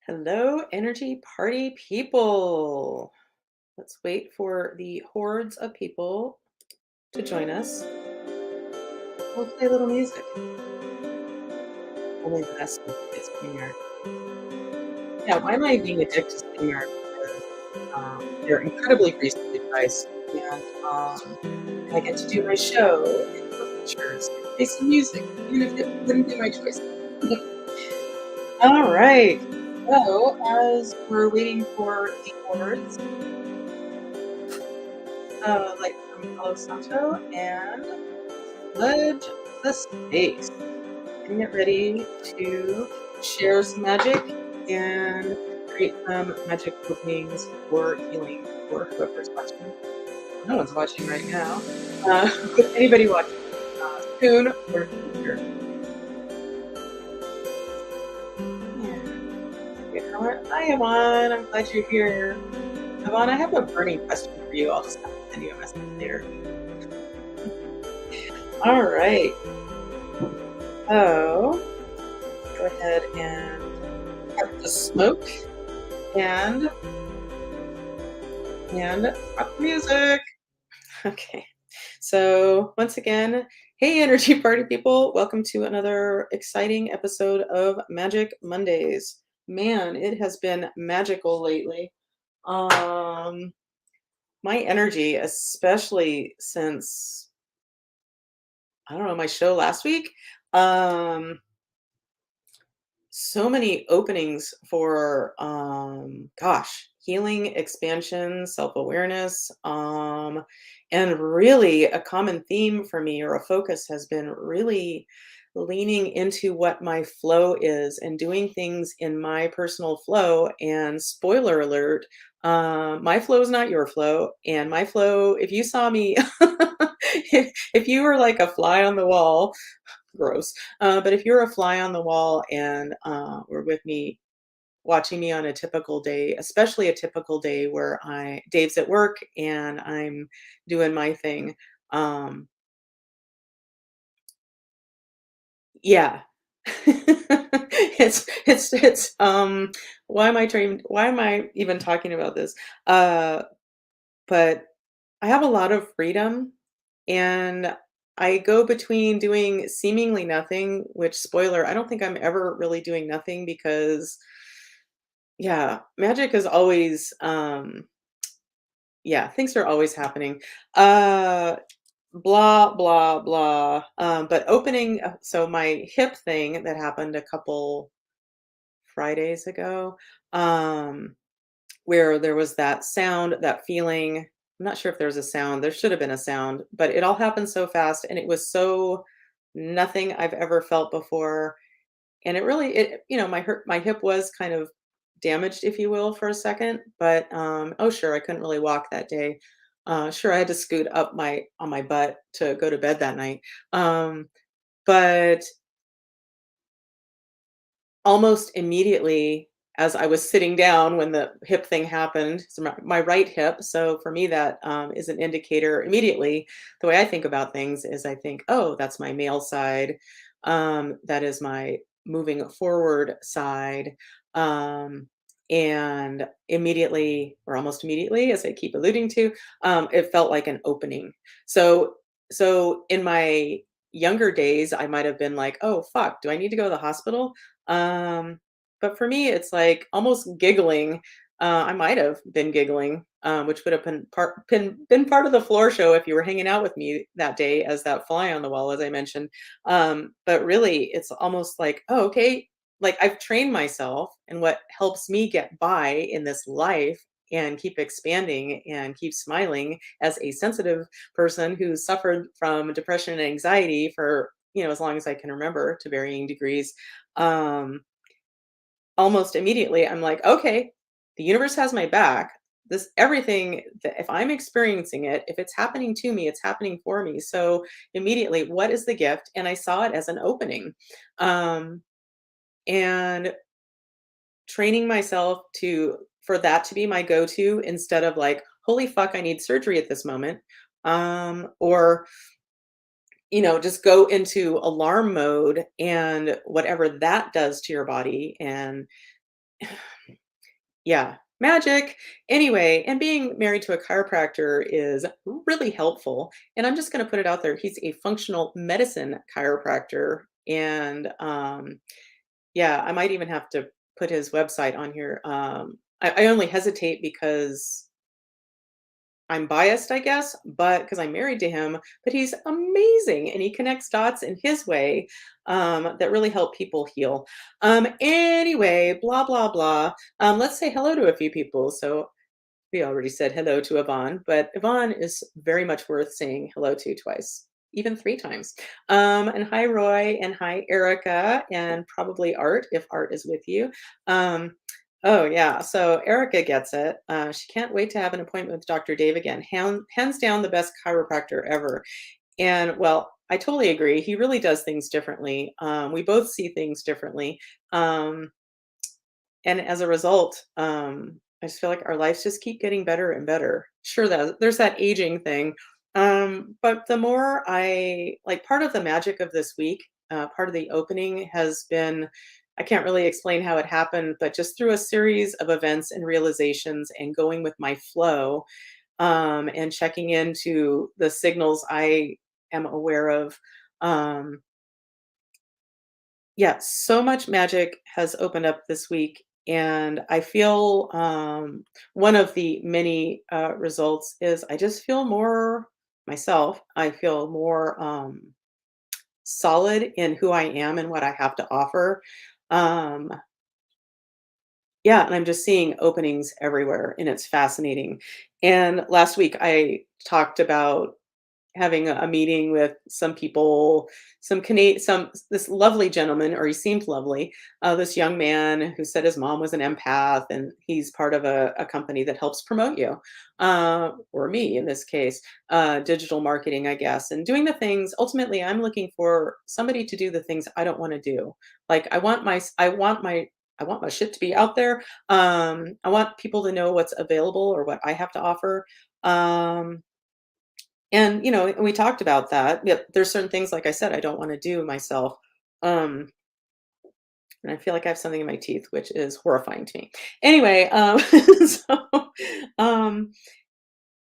Hello, energy party people. Let's wait for the hordes of people to join us. We'll play a little music. Only the best music is StreamYard. Yeah, why am I being addicted to StreamYard? Because they're incredibly reasonably priced, and I get to do my show and put pictures and play some music, even if it wouldn't be my choice. All right. So, as we're waiting for the hordes, like from Palo Santo and Ledge the Space. And get ready to share some magic and create some magic openings for healing for whoever's watching. No one's watching right now. But anybody watching soon or future. Yeah. Okay, hi, Yvonne. I'm glad you're here. Yvonne, I have a burning question for you. I'll just have to send you a message later. All right. So go ahead and cut the smoke and rock the music. Okay. So once again, hey energy party people, welcome to another exciting episode of Magic Mondays. Man, it has been magical lately. Um my energy, especially since I don't know, my show last week. Um so many openings for gosh, healing, expansion, self-awareness, and really a common theme for me or a focus has been really leaning into what my flow is and doing things in my personal flow. And spoiler alert, my flow is not your flow, and my flow, if you saw me if you were like a fly on the wall, gross. But if you're a fly on the wall and were with me, watching me on a typical day, especially a typical day where Dave's at work and I'm doing my thing. Um, yeah. Why am I even talking about this? Uh, but I have a lot of freedom and I go between doing seemingly nothing, which spoiler, I don't think I'm ever really doing nothing because yeah, magic is always yeah, things are always happening. Uh blah blah blah. But opening so my hip thing that happened a couple Fridays ago, um where there was that sound, that feeling. I'm not sure if there was a sound. There should have been a sound, but it all happened so fast and it was so nothing I've ever felt before. And it really my hip was kind of damaged, if you will, for a second, but oh sure, I couldn't really walk that day. Sure, I had to scoot up my on my butt to go to bed that night. But almost immediately as I was sitting down when the hip thing happened, so my right hip, so for me that is an indicator immediately. The way I think about things is I think, oh, that's my male side. That is my moving forward side. Um, and immediately, or almost immediately, as I keep alluding to, it felt like an opening. So, so in my younger days, I might have been like, oh, fuck, do I need to go to the hospital? Um, but for me, it's like almost giggling. I might have been giggling, which would have been part of the floor show if you were hanging out with me that day as that fly on the wall, as I mentioned. But really, it's almost like, oh, okay, like I've trained myself, and what helps me get by in this life and keep expanding and keep smiling as a sensitive person who suffered from depression and anxiety for as long as I can remember to varying degrees. um, Almost immediately, I'm like, okay, the universe has my back. This everything that if I'm experiencing it, if it's happening to me, it's happening for me. So immediately, what is the gift? And I saw it as an opening. Um, and training myself to for that to be my go-to instead of like, holy fuck, I need surgery at this moment. Or just go into alarm mode and whatever that does to your body Yeah, magic. Anyway, and being married to a chiropractor is really helpful. And I'm just going to put it out there. He's a functional medicine chiropractor. And yeah, I might even have to put his website on here. I only hesitate because I'm biased, I guess, but because I'm married to him, but he's amazing and he connects dots in his way that really help people heal. Anyway, blah, blah, blah. Let's say hello to a few people. So we already said hello to Yvonne, but Yvonne is very much worth saying hello to twice, even three times. And hi, Roy, and hi, Erica, and probably Art, if Art is with you. Um, oh, yeah. So Erica gets it. She can't wait to have an appointment with Dr. Dave again. Hands down, the best chiropractor ever. And well, I totally agree. He really does things differently. We both see things differently. Um, and as a result, I just feel like our lives just keep getting better and better. Sure, that there's that aging thing. But the more I like part of the magic of this week, part of the opening has been I can't really explain how it happened, but just through a series of events and realizations and going with my flow, and checking into the signals I am aware of. Um, yeah, so much magic has opened up this week, and I feel one of the many results is I just feel more myself. I feel more solid in who I am and what I have to offer. Um, yeah, and I'm just seeing openings everywhere, and it's fascinating. And last week I talked about having a meeting with some people, some this lovely gentleman, or he seemed lovely, this young man who said his mom was an empath, and he's part of a company that helps promote you, or me in this case, digital marketing, I guess, and doing the things. Ultimately, I'm looking for somebody to do the things I don't want to do. Like I want my shit to be out there. I want people to know what's available or what I have to offer. Um, and, and we talked about that. Yep, there's certain things, like I said, I don't wanna do myself. Um, and I feel like I have something in my teeth, which is horrifying to me. Anyway, so, um,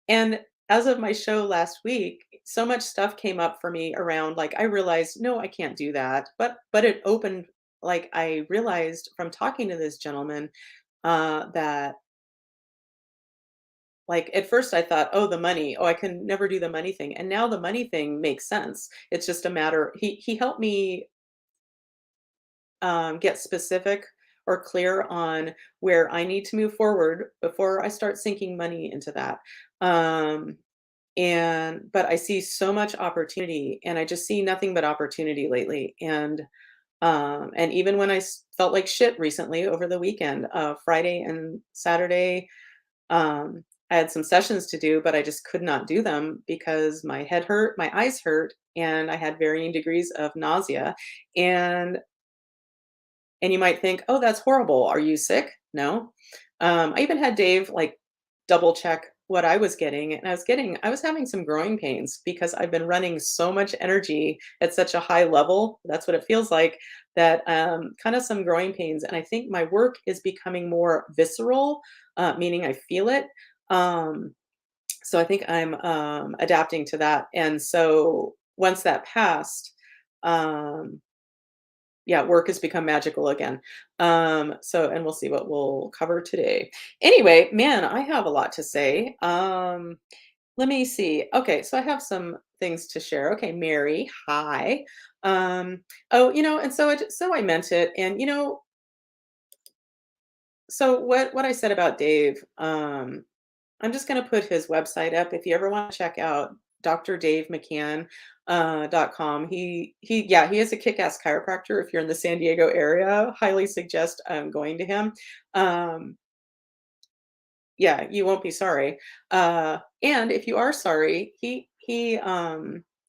and as of my show last week, so much stuff came up for me around, like, I realized, "No, I can't do that." But it opened like, I realized from talking to this gentleman, that like, at first I thought, "Oh, the money. Oh, I can never do the money thing." And now the money thing makes sense. It's just a matter he helped me, get specific or clear on where I need to move forward before I start sinking money into that. Um, but I see so much opportunity, and I just see nothing but opportunity lately. And even when felt like shit recently over the weekend, Friday and Saturday, I had some sessions to do, but I just could not do them because my head hurt, my eyes hurt, and I had varying degrees of nausea. And and you might think, "Oh, that's horrible. Are you sick?" No. I even had Dave like double check what I was getting, and I was having some growing pains because I've been running so much energy at such a high level. That's what it feels like. That kind of some growing pains, and I think my work is becoming more visceral, meaning I feel it. Um, so I think I'm adapting to that, and so once that passed. Um, yeah, work has become magical again. And we'll see what we'll cover today. Anyway, man, I have a lot to say. Let me see. Okay, so I have some things to share. Okay, Mary, hi. Oh, and so I meant it. And so what I said about Dave, I'm just going to put his website up if you ever want to check out drdavemccann .com. He is a kick-ass chiropractor. If you're in the San Diego area, highly suggest going to him. Um, yeah, you won't be sorry. And if you are sorry, he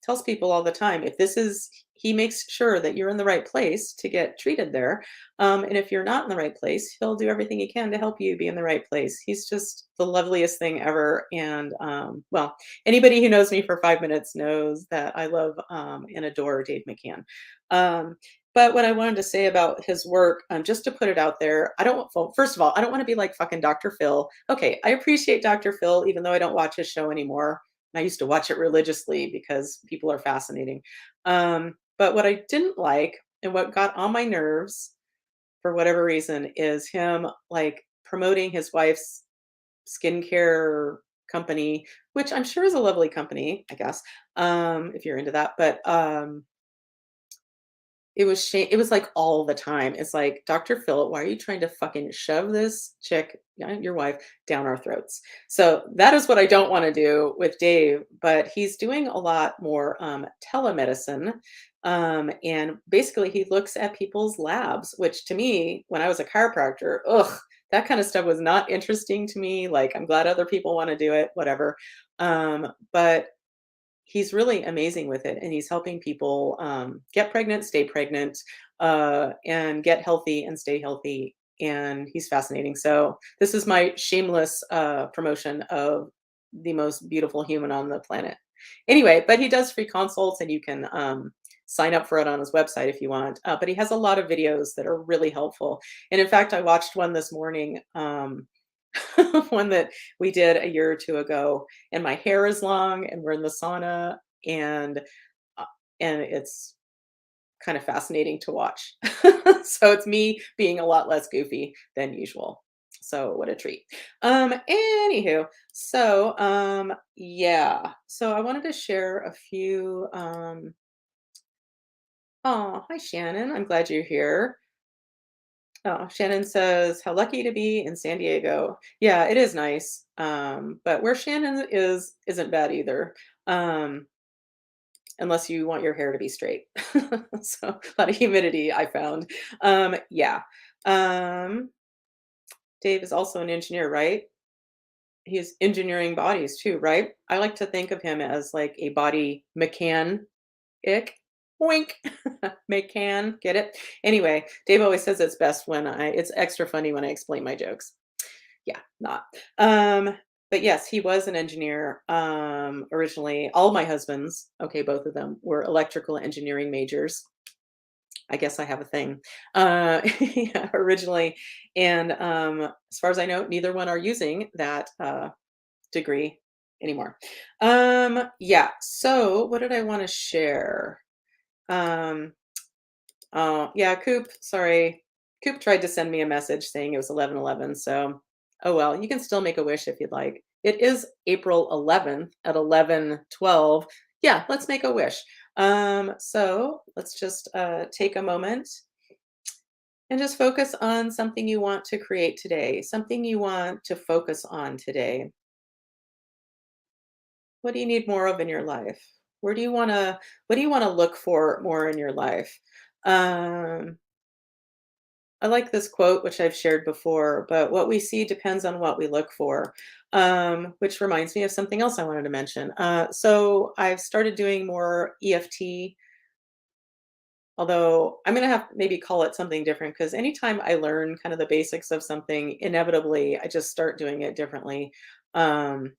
tells people all the time, if this is he makes sure that you're in the right place to get treated there. And if you're not in the right place, he'll do everything he can to help you be in the right place. He's just the loveliest thing ever. And well, anybody who knows me for 5 minutes knows that I love and adore Dave McCann. Um, But what I wanted to say about his work, just to put it out there, I don't well, first of all, I don't wanna be like fucking Dr. Phil. Okay, I appreciate Dr. Phil, even though I don't watch his show anymore. I used to watch it religiously because people are fascinating. But what I didn't like and what got on my nerves for whatever reason is him, like, promoting his wife's skincare company, which I'm sure is a lovely company, I guess, if you're into that, but, it was, like, all the time. It's like, "Dr. Phil, why are you trying to fucking shove this chick, your wife, down our throats?" So, that is what I don't wanna do with Dave, but he's doing a lot more, telemedicine, and basically he looks at people's labs, which to me, when I was a chiropractor, ugh, that kinda stuff was not interesting to me, like, I'm glad other people wanna do it, whatever, but he's really amazing with it, and he's helping people, get pregnant, stay pregnant, and get healthy and stay healthy, and he's fascinating. So this is my shameless, promotion of the most beautiful human on the planet. Anyway, but he does free consults, and you can, sign up for it on his website if you want, but he has a lot of videos that are really helpful, and in fact, I watched one this morning, one that we did a year or 2 ago, and my hair is long, and we're in the sauna, and, uh, and it's kind of fascinating to watch. So it's me being a lot less goofy than usual. So what a treat. Anywho, so, yeah. So I wanted to share a few, oh, hi, Shannon. I'm glad you're here. Oh, Shannon says, "How lucky to be in San Diego." Yeah, it is nice. But where Shannon is isn't bad either. Um, unless you want your hair to be straight. So a lot of humidity I found. Yeah. Um, Dave is also an engineer, right? He's engineering bodies too, right? I like to think of him as like a body mechanic. Wink. Mechan. Get it? Anyway, Dave always says it's best when it's extra funny when I explain my jokes. Yeah, not. Um, but yes, he was an engineer, originally. All my husbands, okay, both of them were electrical engineering majors. I guess I have a thing. Yeah, originally. And as far as I know, neither one are using that degree anymore. Yeah, so what did I want to share? Um, Oh, yeah, Coop, sorry. Coop tried to send me a message saying it was 11:11, so oh well, you can still make a wish if you'd like. It is April 11th at 11:12. Yeah, let's make a wish. So let's just take a moment and just focus on something you want to create today, something you want to focus on today. What do you need more of in your life? What do you want to look for more in your life? Um, I like this quote, which I've shared before, but what we see depends on what we look for, which reminds me of something else I wanted to mention. So I've started doing more EFT, although I'm going to have to maybe call it something different because anytime I learn kind of the basics of something, inevitably I just start doing it differently. Um,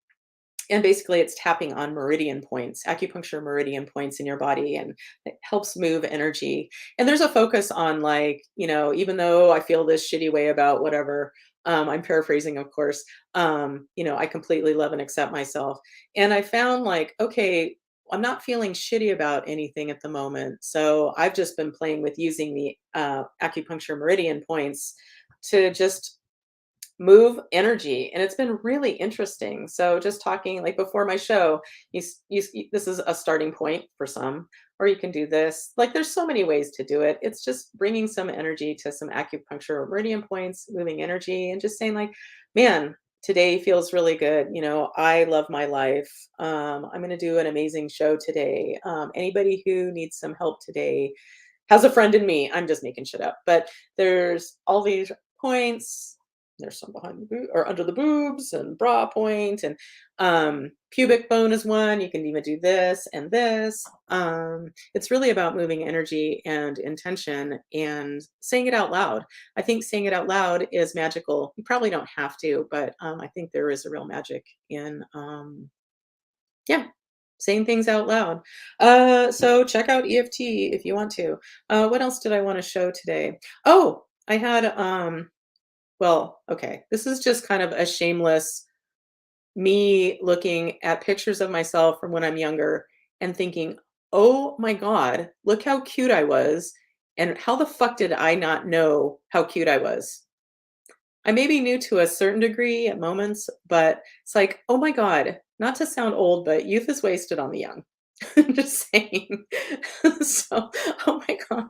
and basically, it's tapping on meridian points, acupuncture meridian points in your body, and it helps move energy. And there's a focus on, like, even though I feel this shitty way about whatever, I'm paraphrasing, of course, I completely love and accept myself. And I found, like, okay, I'm not feeling shitty about anything at the moment. So I've just been playing with using the acupuncture meridian points to just move energy, and it's been really interesting. So just talking like before my show, this is a starting point for some, or you can do this. Like there's so many ways to do it. It's just bringing some energy to some acupuncture meridian points, moving energy, and just saying like, man, today feels really good. I love my life. I'm going to do an amazing show today. Anybody who needs some help today has a friend in me. I'm just making shit up, but there's all these points. There's some behind the or under the boobs and bra point, and pubic bone is one. You can even do this and this. It's really about moving energy and intention and saying it out loud. I think saying it out loud is magical. You probably don't have to, but I think there is a real magic in yeah, saying things out loud. So check out EFT if you want to. What else did I want to show today? Oh, I had well, okay. This is just kind of a shameless me looking at pictures of myself from when I'm younger and thinking, "Oh my god, look how cute I was, and how the fuck did I not know how cute I was?" I maybe knew to a certain degree at moments, but it's like, "Oh my god," not to sound old, but youth is wasted on the young. I'm just saying. So, oh my god,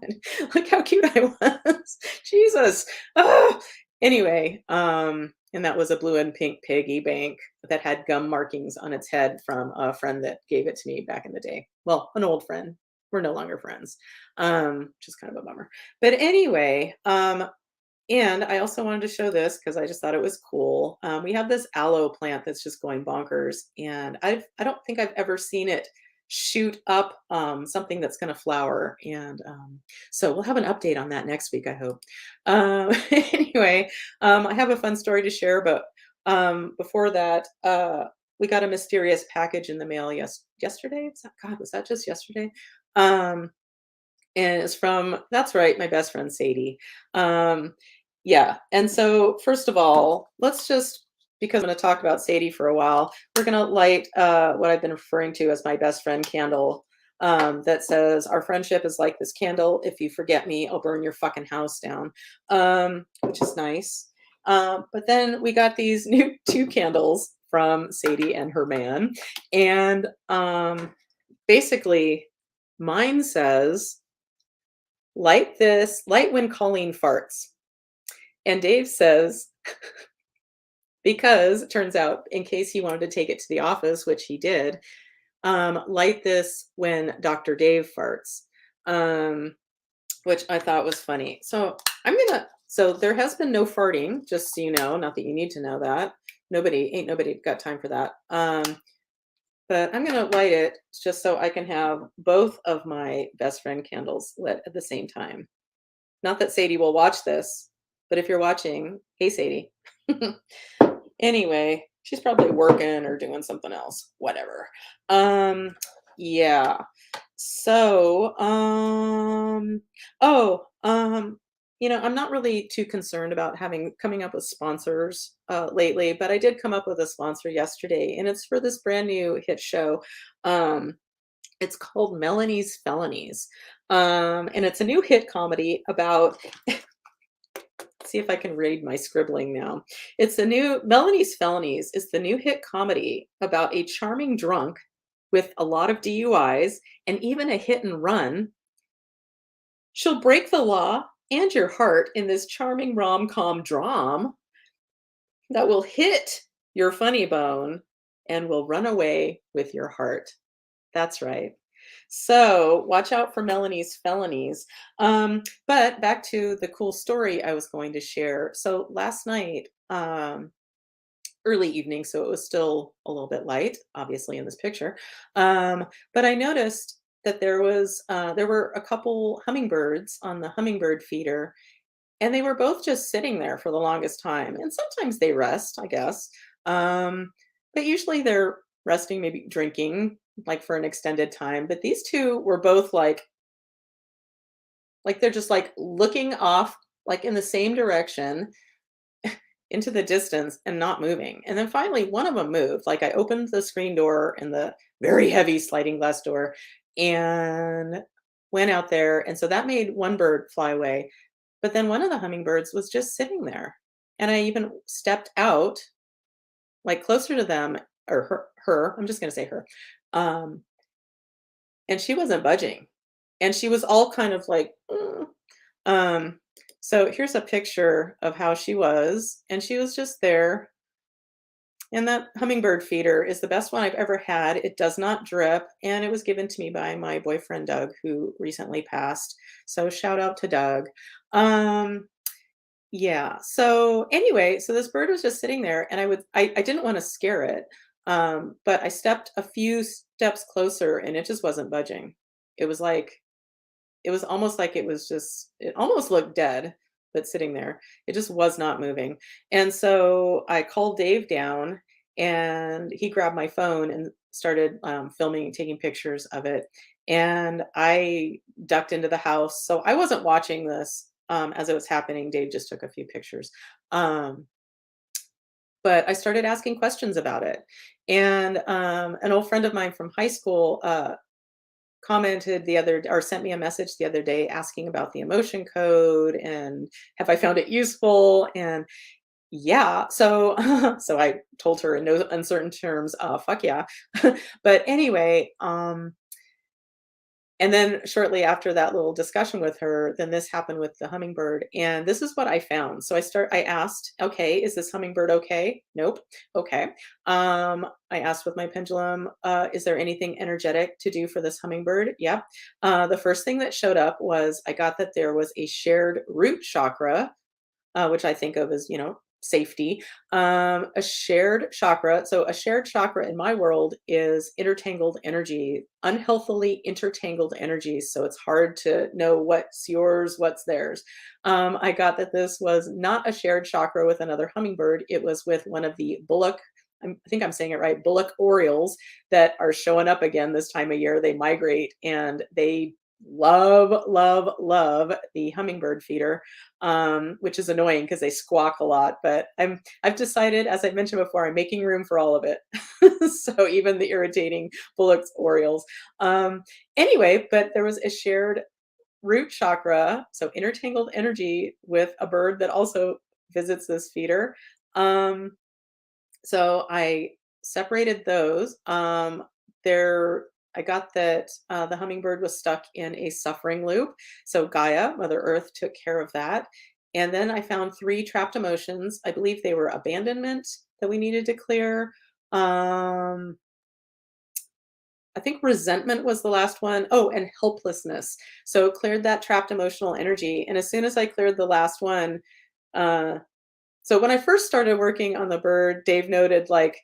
look how cute I was. Jesus. Ah! Anyway, and that was a blue and pink piggy bank that had gum markings on its head from a friend that gave it to me back in the day. Well, an old friend. We're no longer friends, which is kind of a bummer. But anyway, and I also wanted to show this because I just thought it was cool. We have this aloe plant that's just going bonkers, and I don't think I've ever seen it shoot up something that's going to flower. And so we'll have an update on that next week, I hope. Anyway, I have a fun story to share, but before that, we got a mysterious package in the mail yesterday. God, was that just yesterday? Um, and it's from, that's right, my best friend Sadie. Um, yeah, and so first of all, let's just, because I'm going to talk about Sadie for a while, we're going to light what I've been referring to as my best friend candle. That says, "Our friendship is like this candle. If you forget me, I'll burn your fucking house down," which is nice. But then we got these new two candles from Sadie and her man, and basically, mine says, light when Colleen farts. And Dave says, because it turns out, in case he wanted to take it to the office, which he did, light this when Dr. Dave farts, which I thought was funny. So so there has been no farting, just so you know, not that you need to know that. Ain't nobody got time for that. But I'm gonna light it just so I can have both of my best friend candles lit at the same time. Not that Sadie will watch this, but if you're watching, hey Sadie. Anyway, she's probably working or doing something else. Whatever. Yeah. So, oh, I'm not really too concerned about coming up with sponsors lately, but I did come up with a sponsor yesterday, and it's for this brand new hit show. Um, it's called Melanie's Felonies. And it's a new hit comedy about, see if I can read my scribbling now. It's a new Melanie's Felonies is the new hit comedy about a charming drunk with a lot of DUIs and even a hit and run. She'll break the law and your heart in this charming rom-com drama that will hit your funny bone and will run away with your heart. That's right. So watch out for Melanie's Felonies. But back to the cool story I was going to share. So last night, early evening, so it was still a little bit light, obviously in this picture. But I noticed that there were a couple hummingbirds on the hummingbird feeder, and they were both just sitting there for the longest time. And sometimes they rest, I guess. But usually they're resting, maybe drinking, like for an extended time. But these two were both like they're just like looking off, like in the same direction into the distance and not moving. And then finally, one of them moved. Like I opened the screen door and the very heavy sliding glass door and went out there. And so that made one bird fly away. But then one of the hummingbirds was just sitting there. And I even stepped out, like closer to them, or her, I'm just going to say her. Um, and she wasn't budging. And she was all kind of like, "Mm." Um, so here's a picture of how she was. And she was just there. And that hummingbird feeder is the best one I've ever had. It does not drip. And it was given to me by my boyfriend, Doug, who recently passed. So shout out to Doug. Um, Yeah. So anyway, so this bird was just sitting there and I didn't want to scare it. But I stepped a few steps closer and it just wasn't budging. It was like it was almost like it almost looked dead, but sitting there. It just was not moving. And so I called Dave down and he grabbed my phone and started filming, taking pictures of it. And I ducked into the house. So I wasn't watching this as it was happening. Dave just took a few pictures. Um, but I started asking questions about it. And an old friend of mine from high school commented the other or sent me a message the other day asking about the emotion code and have I found it useful? And yeah, so so I told her in no uncertain terms, fuck yeah. But anyway, and then shortly after that little discussion with her, then this happened with the hummingbird. And this is what I found. So I asked, okay, is this hummingbird okay? Nope. Okay. I asked with my pendulum, is there anything energetic to do for this hummingbird? Yep. The first thing that showed up was I got that there was a shared root chakra, which I think of as, safety. A shared chakra. So, a shared chakra in my world is intertangled energy, unhealthily intertangled energies. So, it's hard to know what's yours, what's theirs. I got that this was not a shared chakra with another hummingbird, it was with one of the bullock. I think I'm saying it right. Bullock orioles that are showing up again this time of year. They migrate and they love, love, love the hummingbird feeder, which is annoying because they squawk a lot. But I've decided, as I mentioned before, I'm making room for all of it. So even the irritating Bullock's Orioles. Anyway, but there was a shared root chakra, so intertangled energy with a bird that also visits this feeder. Um, so I separated those. There, I got that the hummingbird was stuck in a suffering loop. So Gaia, Mother Earth, took care of that. And then I found three trapped emotions. I believe they were abandonment that we needed to clear. Um, I think resentment was the last one. Oh, and helplessness. So cleared that trapped emotional energy. And as soon as I cleared the last one, uh, so when I first started working on the bird, Dave noted like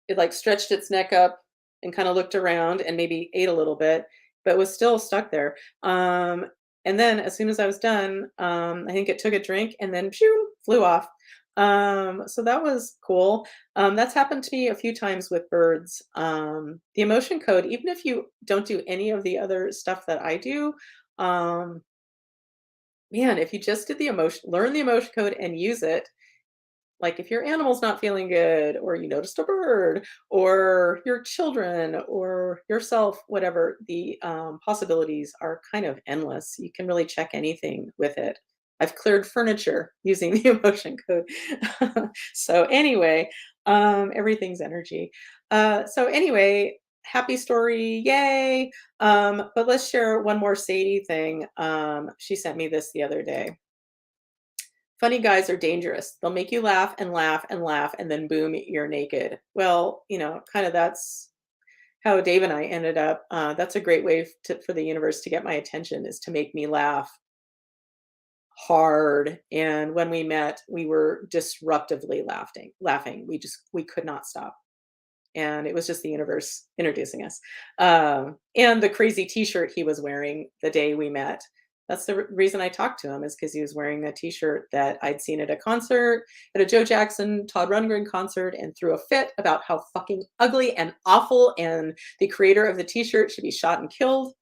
it like stretched its neck up and kind of looked around and maybe ate a little bit, but was still stuck there. And then as soon as I was done, I think it took a drink and then phew, flew off. So that was cool. That's happened to me a few times with birds. The emotion code, even if you don't do any of the other stuff that I do, um, man, if you just did the emotion, learn the emotion code and use it, like if your animal's not feeling good, or you noticed a bird, or your children, or yourself, whatever, the possibilities are kind of endless. You can really check anything with it. I've cleared furniture using the emotion code. So anyway, everything's energy. So anyway, happy story, yay! But let's share one more Sadie thing. She sent me this the other day. Funny guys are dangerous. They'll make you laugh and laugh and laugh, and then boom, you're naked. Well, kind of that's how Dave and I ended up. That's a great way for the universe to get my attention, is to make me laugh hard. And when we met, we were disruptively laughing. We could not stop. And it was just the universe introducing us. And the crazy T-shirt he was wearing the day we met. That's the reason I talked to him, is because he was wearing a T-shirt that I'd seen at a concert, at a Joe Jackson, Todd Rundgren concert, and threw a fit about how fucking ugly and awful, and the creator of the T-shirt should be shot and killed.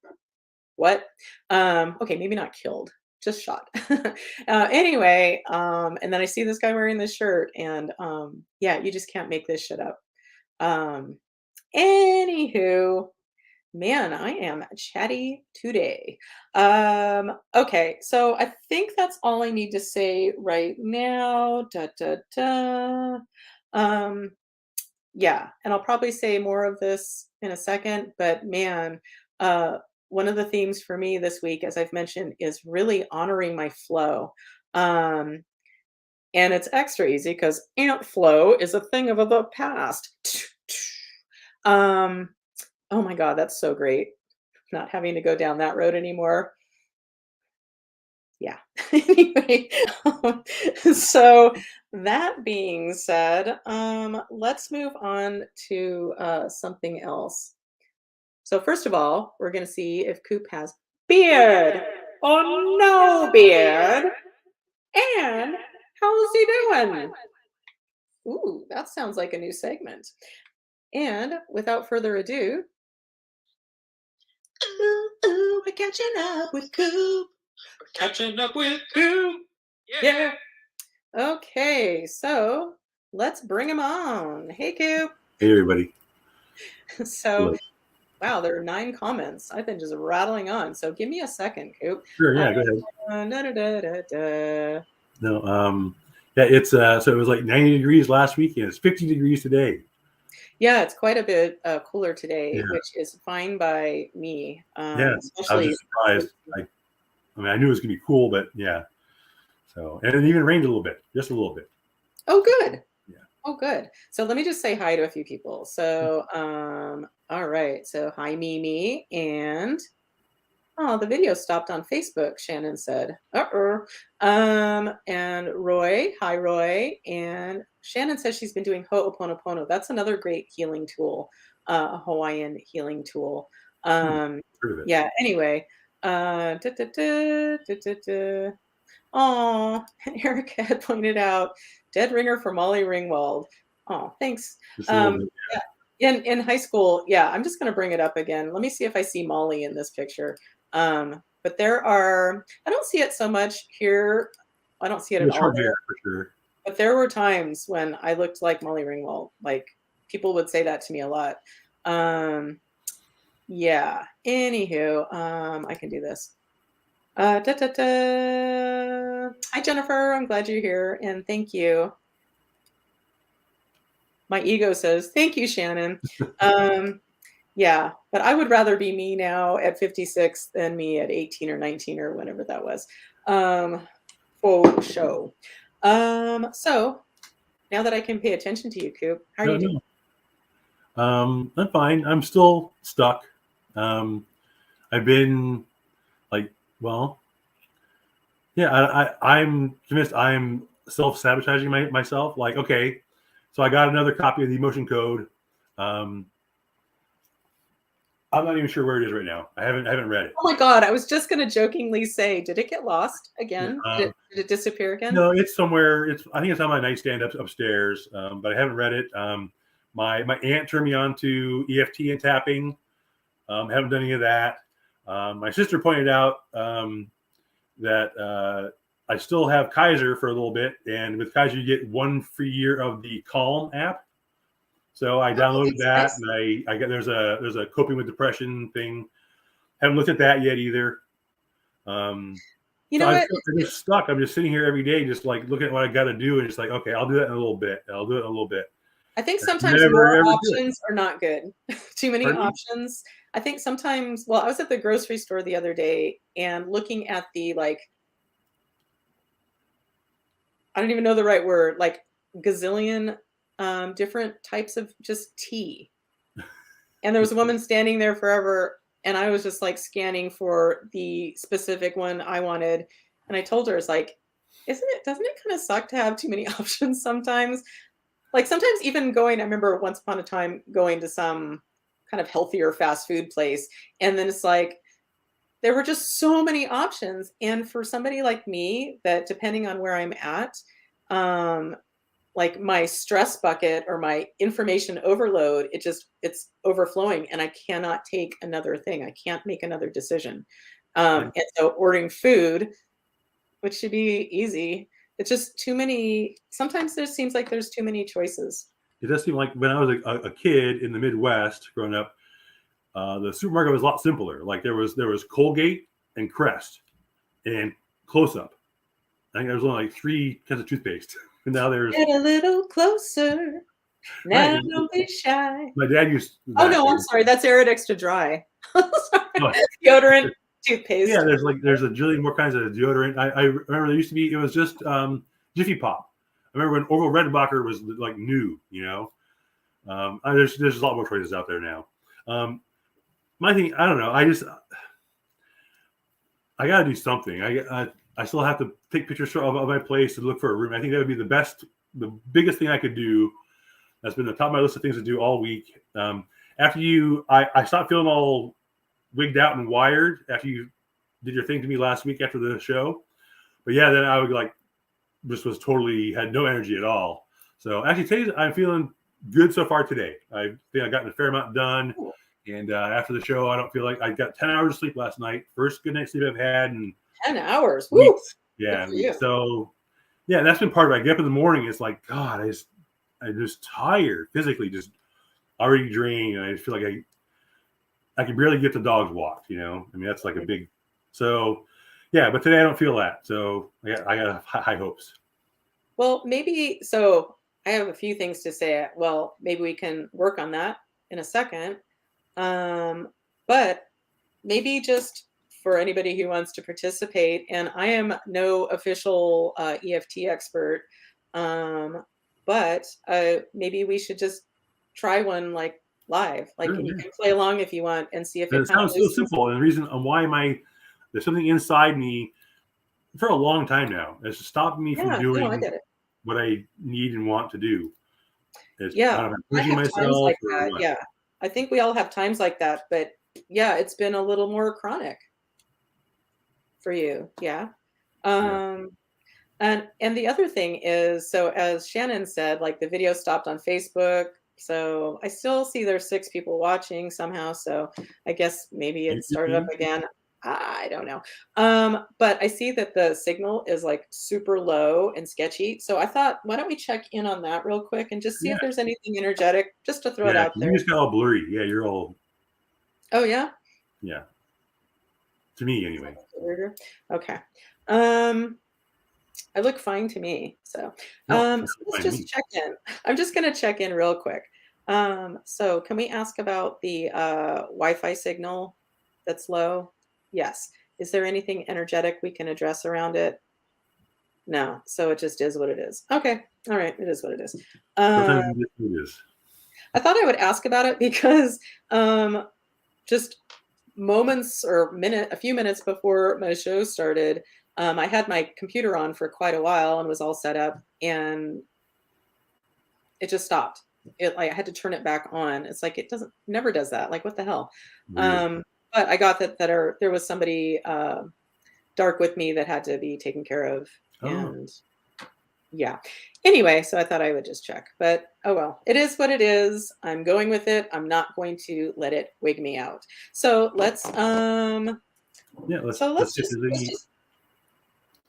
What? Okay, maybe not killed, just shot. Anyway, and then I see this guy wearing this shirt, and yeah, you just can't make this shit up. Um, Anywho, man, I am chatty today. Okay, so I think that's all I need to say right now. Da da da. Um, yeah, and I'll probably say more of this in a second, but man, uh, one of the themes for me this week, as I've mentioned, is really honoring my flow. Um, and it's extra easy because ant flow is a thing of the past. Um, oh my God, that's so great. Not having to go down that road anymore. Yeah. Anyway, um, so that being said, let's move on to something else. So first of all, we're going to see if Coop has beard or no beard, and how's he doing? Ooh, that sounds like a new segment. And without further ado, ooh, ooh, we're catching up with Koop. Catching up with Koop. Yeah. Okay, so let's bring him on. Hey, Coop. Hey, everybody. So, Hello. wow, there are 9 comments. I've been just rattling on. So give me a second, Coop. Sure, yeah, go ahead. Da-da-da-da-da. No, yeah, it's so it was like 90 degrees last weekend. It's 50 degrees today. Yeah, it's quite a bit cooler Yeah, today, which is fine by me, yeah. I was especially. just surprised. I mean, I knew it was gonna be cool, but yeah. So, and it even rained a little bit, just a little bit. Oh, good. Yeah. Oh, good. So let me just say hi to a few people. So, all right. So hi, Mimi, and oh, the video stopped on Facebook, Shannon said. Uh-oh. And Roy, hi Roy. And Shannon says she's been doing Ho'oponopono. That's another great healing tool, a Hawaiian healing tool. Um, Heard of it. yeah, anyway. Oh, and Erica had pointed out dead ringer for Molly Ringwald. Oh, thanks. Just a little Um, bit. in high school, yeah, I'm just gonna bring it up again. Let me see if I see Molly in this picture. But there are I don't see it so much here. I don't see it at The all short hair there. for sure. But there were times when I looked like Molly Ringwald. Like people would say that to me a lot. Um, yeah. Anywho, I can do this. Da, da, da. Hi Jennifer, I'm glad you're here and thank you. My ego says, thank you, Shannon. Yeah, but I would rather be me now at 56 than me at 18 or 19 or whenever that was. For show. So now that I can pay attention to you, Coop, how are No, you doing? no. I'm fine. I'm still stuck. I've been like, well, yeah, I'm convinced I'm self-sabotaging myself. Like, okay, so I got another copy of the emotion code. Um, I'm not even sure where it is right now. I haven't read it. Oh my God, I was just going to jokingly say, did it get lost Yeah. again? Did it disappear again? No, it's somewhere. I think it's on my nightstand upstairs, but I haven't read it. My aunt turned me on to EFT and tapping. Haven't done any of that. My sister pointed out that I still have Kaiser for a little bit, and with Kaiser you get 1 free year of the Calm app. So I Oh, downloaded that's that, nice. and I got there's a coping with depression thing. Haven't looked at that yet either. Um, You so know what? I'm just stuck. I'm just sitting here every day, just like looking at what I got to do, and just like, okay, I'll do that in a little bit. I'll do it in a little bit. I think And I sometimes more never ever do it. options are not good. Too many Pardon me? options. I think sometimes, well, I was at the grocery store the other day and looking at the like, I don't even know the right word, like gazillion different types of just tea. And there was a woman standing there forever, and I was just like scanning for the specific one I wanted. And I told her, it's like, doesn't it kind of suck to have too many options sometimes? Like sometimes even going, I remember once upon a time going to some kind of healthier fast food place, and then it's like there were just so many options. And for somebody like me, that depending on where I'm at, um, like my stress bucket or my information overload, it's overflowing and I cannot take another thing. I can't make another decision. Yeah. And so ordering food, which should be easy, it's just too many. Sometimes there seems like there's too many choices. It does seem like when I was a kid in the Midwest growing up, the supermarket was a lot simpler. Like there was Colgate and Crest and Close Up. I think there was only like 3 kinds of toothpaste. And now there's Get a little closer. right. Now don't be shy. My dad used Oh that. no, I'm sorry. That's Arid Extra Dry. Sorry. But Deodorant, yeah, toothpaste. there's a jillion more kinds of deodorant. I remember there used to be, it was just Jiffy Pop. I remember when Orville Redenbacher was like new, you know. There's a lot more choices out there now. Um, my thing, I don't know. I got to do something. I still have to take pictures of my place and look for a room. I think that would be the biggest thing I could do. That's been the top of my list of things to do all week. I stopped feeling all wigged out and wired after you did your thing to me last week after the show. But yeah, then I would like just was totally had no energy at all. So actually, I'm feeling good so far today. I think I got a fair amount done. Cool. And after the show, I don't feel like I got 10 hours of sleep last night. First good night's sleep I've had in 10 hours. Woo! weeks. Good Yeah. for you. So yeah, that's been part of it. I get up in the morning. It's like, God, I'm just tired physically, just already drained. And I just feel like I can barely get the dogs walked, I mean, that's like a big, so yeah, but today I don't feel that. So I got high hopes. Well, maybe, so I have a few things to say. Well, maybe we can work on that in a second. But maybe just for anybody who wants to participate, and I am no official EFT expert, but maybe we should just try one like live, like, Sure, and you yeah. can play along if you want and see if And it it kind of sounds so loosens. simple. And the reason why there's something inside me for a long time now that's stopped me from Yeah, no, I doing get it. what I need and want to do. Is I Yeah, don't know, I'm I pushing have times myself like or that. what. Yeah, I think we all have times like that, but yeah, it's been a little more chronic for you. Yeah. Yeah. Um, and the other thing is, so as Shannon said, like the video stopped on Facebook. So I still see there's 6 people watching somehow. So I guess maybe it started up YouTube. again. I don't know. But I see that the signal is like super low and sketchy. So I thought, why don't we check in on that real quick and just see Yeah. if there's anything energetic, just to throw it Yeah. out there. You just got all blurry. Yeah. You're all, Oh yeah. yeah. To me anyway. Weirder. Okay. Um, I look fine to me. So, No, so that's let's fine to just me. check in. I'm just going to check in real quick. So can we ask about the Wi-Fi signal that's low? Yes. Is there anything energetic we can address around it? No. So it just is what it is. Okay. All right. It is what it is. Sometimes it is. I thought I would ask about it because just moments or a few minutes before my show started, I had my computer on for quite a while and was all set up, and it just stopped. Like I had to turn it back on. It's like it never does that. Like what the hell? Weird. But I got there was somebody dark with me that had to be taken care of, Oh, and yeah. Anyway, so I thought I would just check. But oh well, it is what it is. I'm going with it. I'm not going to let it wig me out. So yeah. so Let's see if there's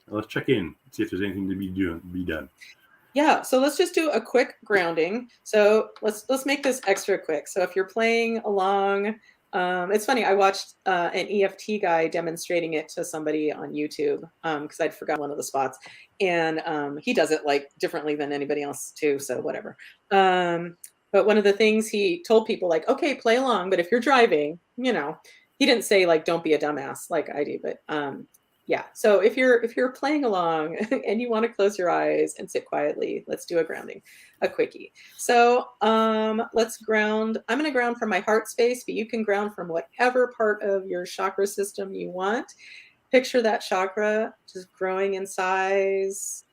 let's check in. See if there's anything to be done. yeah, so let's just do a quick grounding. So let's make this extra quick. So if you're playing along, it's funny. I watched an EFT guy demonstrating it to somebody on YouTube because I'd forgotten one of the spots, and he does it like differently than anybody else too. So whatever. But one of the things he told people, like, okay, play along, but if you're driving, he didn't say like don't be a dumbass like I do, but yeah. So if you're playing along and you want to close your eyes and sit quietly, let's do a grounding, a quickie. So let's ground. I'm going to ground from my heart space, but you can ground from whatever part of your chakra system you want. Picture that chakra just growing in size,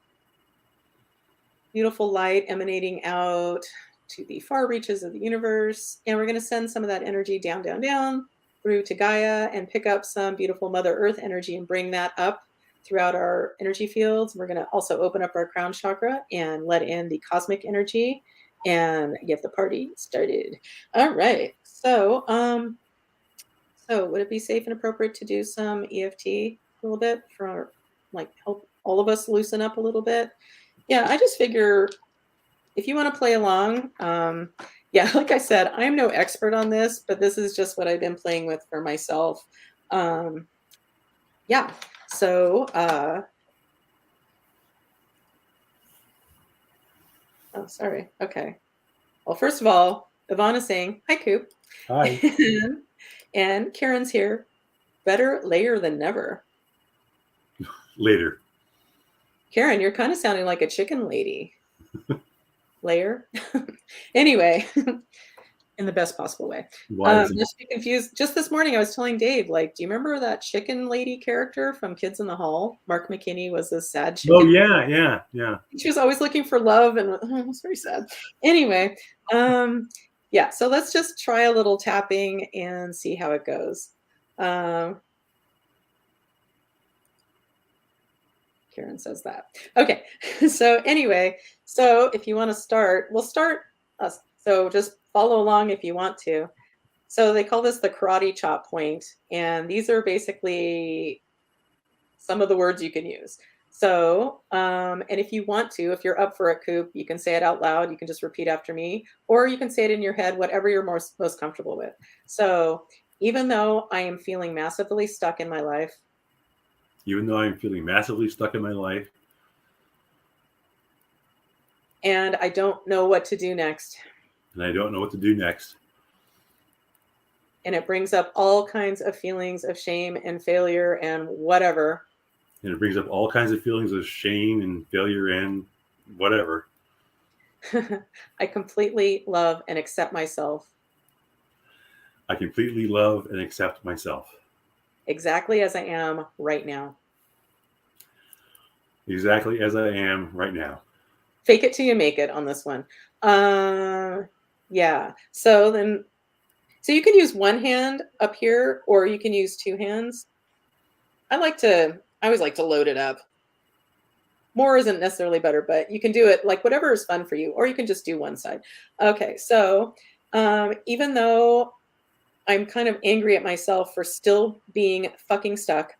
beautiful light emanating out to the far reaches of the universe. And we're going to send some of that energy down, down, down through to Gaia and pick up some beautiful Mother Earth energy and bring that up throughout our energy fields. We're going to also open up our crown chakra and let in the cosmic energy and get the party started. All right. So, would it be safe and appropriate to do some EFT a little bit for like help all of us loosen up a little bit? Yeah, I just figure if you want to play along, yeah, like I said, I'm no expert on this, but this is just what I've been playing with for myself. Yeah, so, oh, sorry. Okay. Well, first of all, Ivana's saying, hi, Koop. Hi. And Karen's here. Better later than never. Later. Karen, you're kind of sounding like a chicken lady. Layer. Anyway, in the best possible way. Why is it? Just be confused. Just this morning, I was telling Dave, like, do you remember that chicken lady character from Kids in the Hall? Mark McKinney was this sad chicken. Oh yeah. She was always looking for love, and it was very sad. Anyway, yeah. So let's just try a little tapping and see how it goes. Karen says that. Okay. So anyway, so if you want to start, we'll start us. So just follow along if you want to. So they call this the karate chop point, and these are basically some of the words you can use. So, and if you want to, if you're up for it, Koop, you can say it out loud. You can just repeat after me, or you can say it in your head, whatever you're most comfortable with. So, even though I am feeling massively stuck in my life, Even though I'm feeling massively stuck in my life, and I don't know what to do next, and I don't know what to do next, and it brings up all kinds of feelings of shame and failure and whatever, and it brings up all kinds of feelings of shame and failure and whatever, I completely love and accept myself I completely love and accept myself exactly as I am right now. exactly as I am right now. Fake it till you make it on this one. Yeah. So you can use one hand up here, or you can use two hands. I always like to load it up. More isn't necessarily better, but you can do it like whatever is fun for you, or you can just do one side. Okay. So even though I'm kind of angry at myself for still being fucking stuck,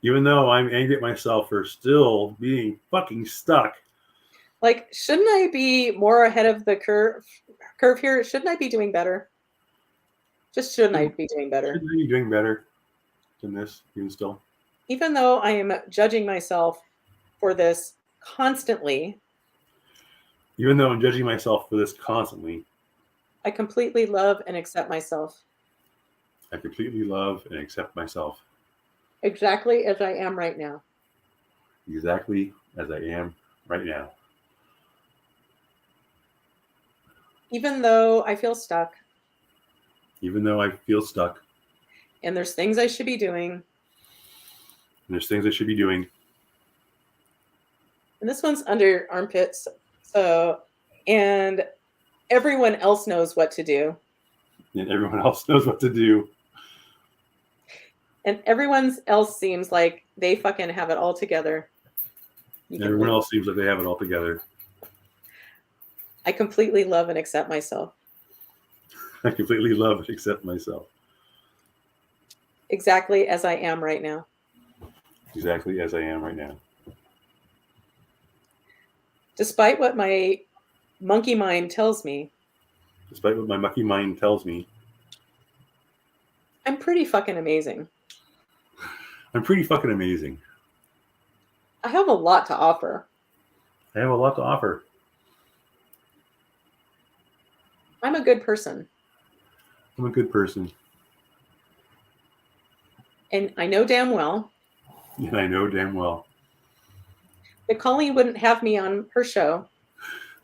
Even though I'm angry at myself for still being fucking stuck, like, shouldn't I be more ahead of the curve here? Shouldn't I be doing better? Just shouldn't I be doing better? shouldn't I be doing better than this, even still? Even though I am judging myself for this constantly, Even though I'm judging myself for this constantly, I completely love and accept myself I completely love and accept myself exactly as I am right now. exactly as I am right now. Even though I feel stuck Even though I feel stuck and there's things I should be doing, and there's things I should be doing, and this one's under armpits. So, and everyone else knows what to do, and everyone else knows what to do, and everyone else seems like they fucking have it all together. You and can everyone leave. else seems like they have it all together. I completely love and accept myself I completely love and accept myself exactly as I am right now. exactly as I am right now. Despite what my monkey mind tells me, Despite what my mucky mind tells me, I'm pretty fucking amazing. I'm pretty fucking amazing. I have a lot to offer. I have a lot to offer. I'm a good person. I'm a good person. And I know damn well And I know damn well that Colleen wouldn't have me on her show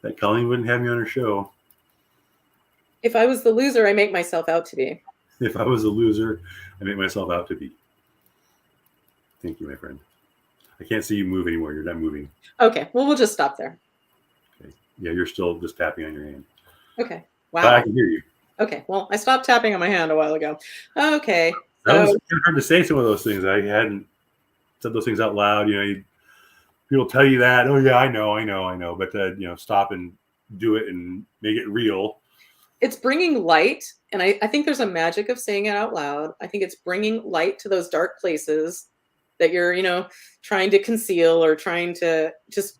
that Colleen wouldn't have me on her show if I was the loser I make myself out to be. if I was a loser I make myself out to be. Thank you, my friend. I can't see you move anymore. You're not moving. Okay, well, we'll just stop there. Okay. Yeah, you're still just tapping on your hand. Okay, But I wow. can hear you. Okay, well, I stopped tapping on my hand a while ago. Okay, That was so kind of hard to say some of those things. I hadn't said those things out loud. People tell you that. Oh yeah, I know. But stop and do it and make it real. it's bringing light, and I think there's a magic of saying it out loud. I think it's bringing light to those dark places that you're, trying to conceal or trying to just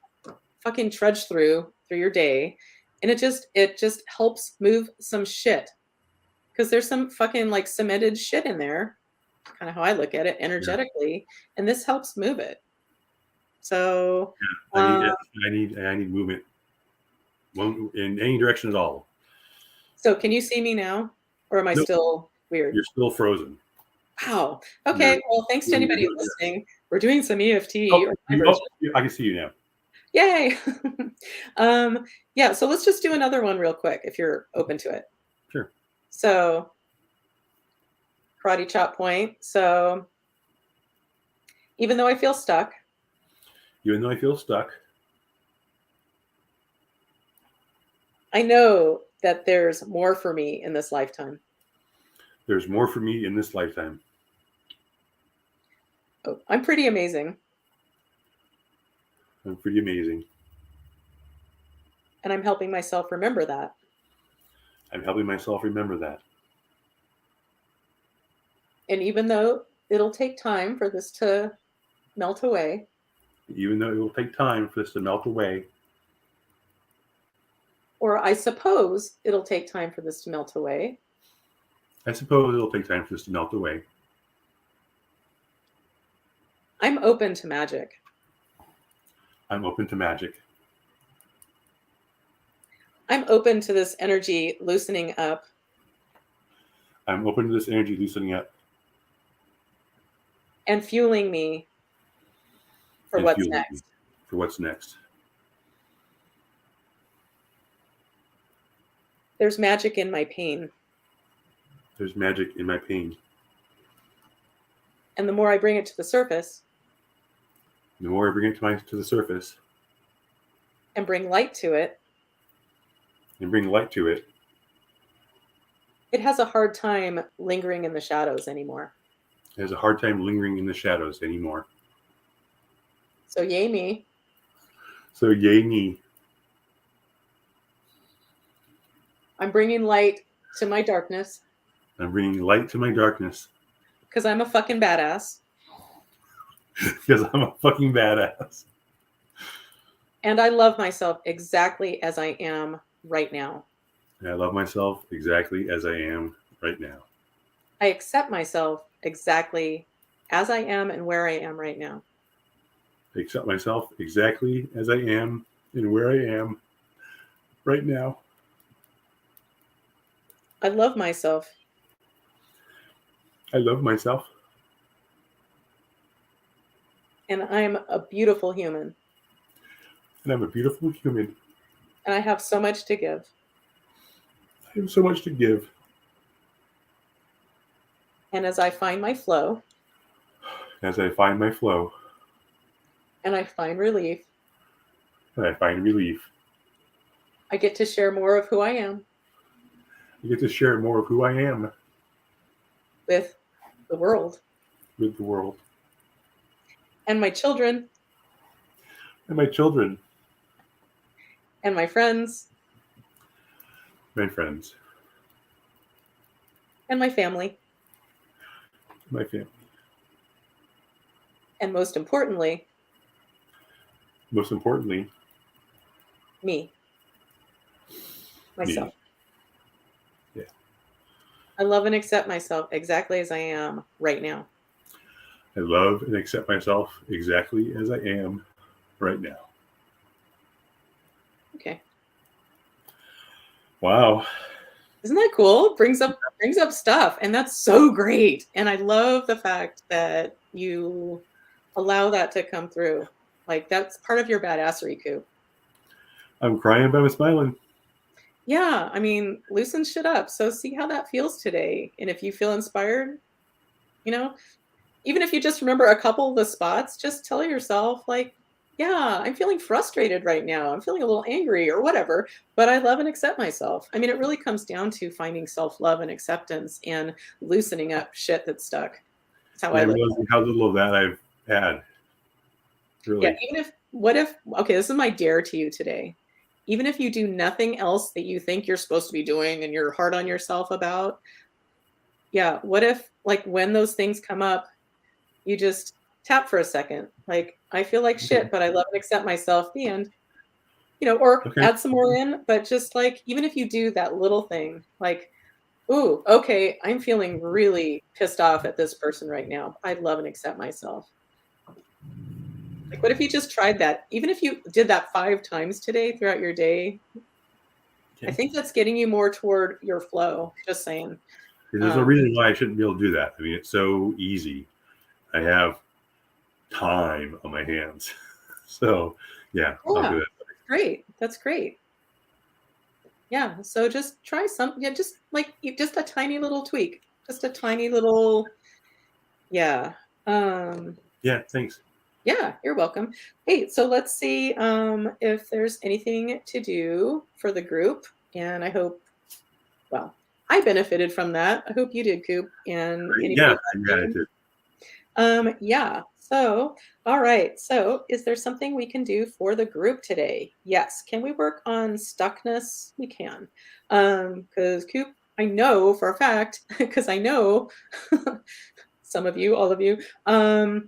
fucking trudge through your day. And it just helps move some shit. Because there's some fucking like cemented shit in there, kind of how I look at it energetically, and this helps move it. So I need movement in any direction at all. So can you see me now? Or am I Nope. still weird? You're still frozen. Wow. Okay. Well, thanks to anybody listening. We're doing some EFT. I can see you now. Yay. Yeah, so let's just do another one real quick if you're open to it. Sure. So karate chop point. So even though I feel stuck, I know that there's more for me in this lifetime. There's more for me in this lifetime. Oh, I'm pretty amazing. I'm pretty amazing. And I'm helping myself remember that. I'm helping myself remember that. And even though it'll take time for this to melt away, Even though it will take time for this to melt away, or I suppose it'll take time for this to melt away, I suppose it'll take time for this to melt away. I'm open to magic. I'm open to magic. I'm open to this energy loosening up. I'm open to this energy loosening up And fueling me for and what's fueling me next. for what's next. There's magic in my pain. There's magic in my pain. And the more I bring it to the surface, The more I bring it to the surface and bring light to it, and bring light to it, it has a hard time lingering in the shadows anymore. it has a hard time lingering in the shadows anymore. So yay me. So yay me. I'm bringing light to my darkness. I'm bringing light to my darkness. Because I'm a fucking badass. Because I'm a fucking badass. And I love myself exactly as I am right now. And I love myself exactly as I am right now. I accept myself exactly as I am and where I am right now. I accept myself exactly as I am and where I am right now. I love myself. I love myself. And I'm a beautiful human. And I'm a beautiful human. And I have so much to give. I have so much to give. And as I find my flow, As I find my flow, and I find relief, and I find relief, I get to share more of who I am I get to share more of who I am with the world with the world. and my children And my children, and my friends my friends, and my family. my family. And most importantly, Most importantly, me, myself. me. Yeah. I love and accept myself exactly as I am right now. I love and accept myself exactly as I am right now. Okay. Wow. Isn't that cool? Brings up stuff, and that's so great. And I love the fact that you allow that to come through. Like that's part of your badassery, Koop. I'm crying, but I'm smiling. Yeah, I mean, loosen shit up. So see how that feels today. And if you feel inspired, you know, even if you just remember a couple of the spots, just tell yourself, like, yeah, I'm feeling frustrated right now. I'm feeling a little angry or whatever, but I love and accept myself. I mean, it really comes down to finding self-love and acceptance and loosening up shit that's stuck. That's how Yeah, I I look. realize how little of that I've had. Really. Yeah, okay, this is my dare to you today. Even if you do nothing else that you think you're supposed to be doing and you're hard on yourself about, yeah, what if, like, when those things come up, you just tap for a second? Like, I feel like shit, but I love and accept myself, the end. You know, or Okay. add some more in, but just like, even if you do that little thing, like, ooh, okay, I'm feeling really pissed off at this person right now. I love and accept myself. Like, what if you just tried that? Even if you did that 5 times today throughout your day, I Okay. think that's getting you more toward your flow, just saying. There's no reason why I shouldn't be able to do that. I mean, it's so easy. I have time on my hands. So, yeah, I'll do it. Great. That's great. Yeah, so just try just like just a tiny little tweak. Just a tiny little yeah. Yeah, thanks. Yeah, you're welcome. Hey, so let's see if there's anything to do for the group. And I hope, well, I benefited from that. I hope you did, Koop, and anybody Yeah, I'm gratitude. yeah. So, all right. So, is there something we can do for the group today? Yes. Can we work on stuckness? We can. Because Coop, I know for a fact, because I know some of you, all of you, we're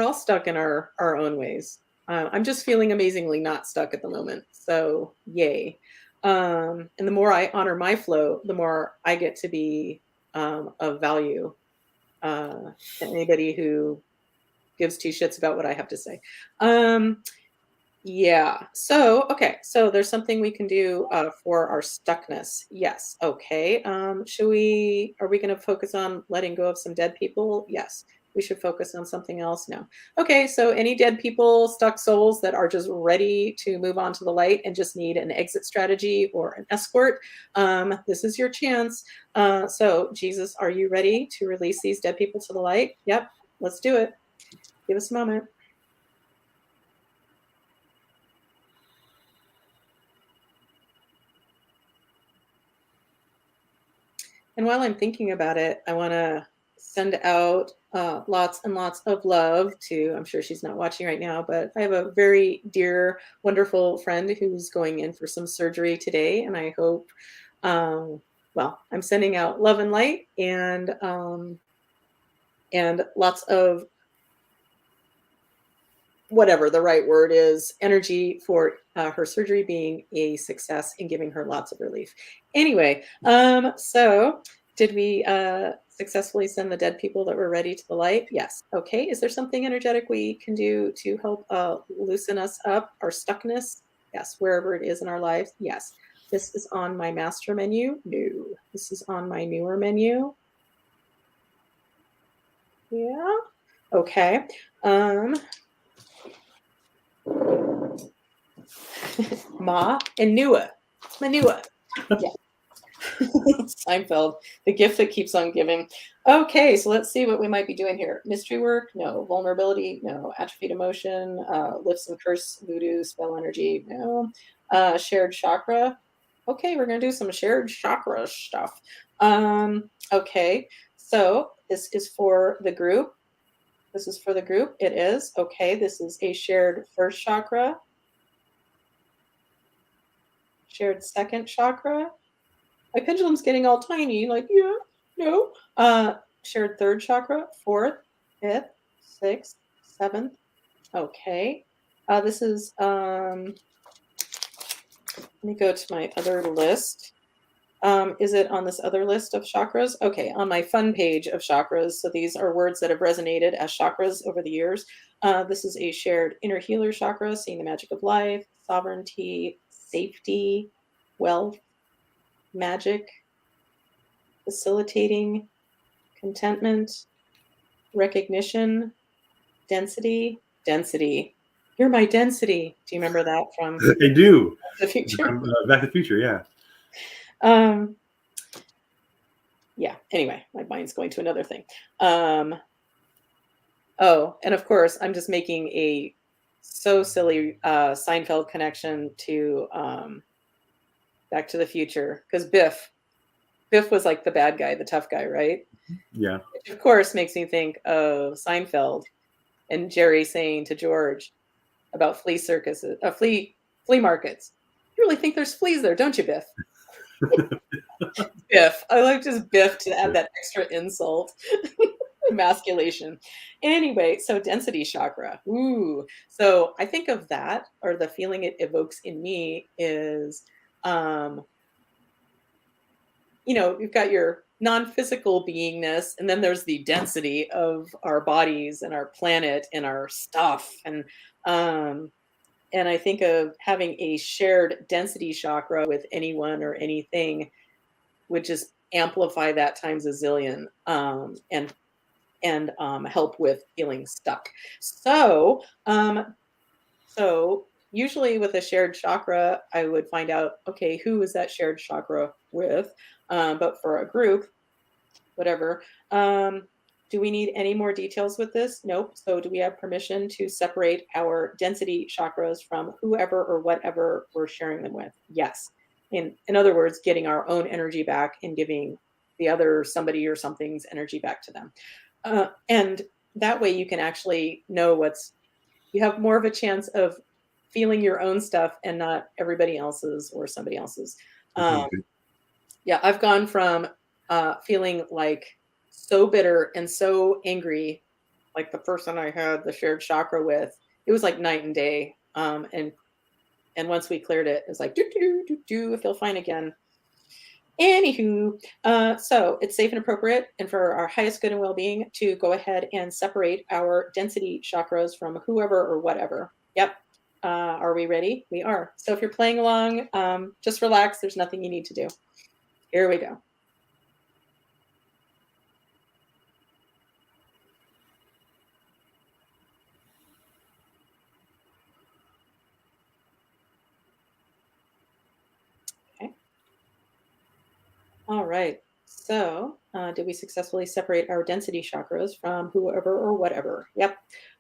all stuck in our own ways. I'm just feeling amazingly not stuck at the moment. So, yay. And the more I honor my flow, the more I get to be of value uh, to anybody who gives two shits about what I have to say. Um, yeah. So, okay. So there's something we can do for our stuckness. Yes. Okay. Are we going to focus on letting go of some dead people? Yes. We should focus on something else now. Okay. So any dead people, stuck souls that are just ready to move on to the light and just need an exit strategy or an escort, this is your chance. So Jesus, are you ready to release these dead people to the light? Yep. Let's do it. Give us a moment. And while I'm thinking about it, I want to send out lots and lots of love to, I'm sure she's not watching right now, but I have a very dear, wonderful friend who's going in for some surgery today. And I hope, I'm sending out love and light and lots of whatever the right word is, energy for her surgery being a success and giving her lots of relief. Anyway, so did we successfully send the dead people that were ready to the light? Yes. Okay. Is there something energetic we can do to help loosen us up, our stuckness? Yes. Wherever it is in our lives? Yes. This is on my master menu? No. This is on my newer menu? Yeah. Okay. Ma and Nua. Manua. Yeah. Seinfeld, the gift that keeps on giving. Okay, so let's see what we might be doing here. Mystery work? No. Vulnerability? No. Atrophied emotion? Lift some curse, voodoo, spell energy? No. Shared chakra? Okay, we're going to do some shared chakra stuff. Okay, so this is for the group. This is for the group. It is. Okay, this is a shared first chakra, shared second chakra. My pendulum's getting all tiny, like, yeah, no. Shared third chakra, fourth, fifth, sixth, seventh. Okay. This is let me go to my other list. Is it on this other list of chakras? Okay, on my fun page of chakras. So these are words that have resonated as chakras over the years. This is a shared inner healer chakra, seeing the magic of life, sovereignty, safety, wealth, magic, facilitating, contentment, recognition, density, density. You're my density. Do you remember that from I do. the future? Back to the Future, yeah. Um, yeah. Anyway, my mind's going to another thing. Oh, and of course, I'm just making a so silly Seinfeld connection to Back to the Future because Biff was like the bad guy, the tough guy, right? Yeah. Which of course makes me think of Seinfeld and Jerry saying to George about flea circuses, flea markets. You really think there's fleas there, don't you, Biff? Biff. I like just Biff to add that extra insult. Emasculation. Anyway, so density chakra. Ooh. So I think of that, or the feeling it evokes in me is you've got your non-physical beingness, and then there's the density of our bodies and our planet and our stuff. And I think of having a shared density chakra with anyone or anything would just amplify that times a zillion, and help with feeling stuck. So, so usually with a shared chakra, I would find out, okay, who is that shared chakra with? But for a group, whatever. Do we need any more details with this? Nope. So do we have permission to separate our density chakras from whoever or whatever we're sharing them with? Yes. In other words, getting our own energy back and giving the other somebody or something's energy back to them. And that way you can actually know you have more of a chance of feeling your own stuff and not everybody else's or somebody else's. Um, Okay. yeah, I've gone from feeling like so bitter and so angry, like the person I had the shared chakra with, it was like night and day. And once we cleared it, it was like do do do do, I feel fine again. Anywho, so it's safe and appropriate and for our highest good and well-being to go ahead and separate our density chakras from whoever or whatever. Yep. Are we ready? We are. So if you're playing along, just relax. There's nothing you need to do. Here we go. Okay. All right. So, did we successfully separate our density chakras from whoever or whatever? Yep.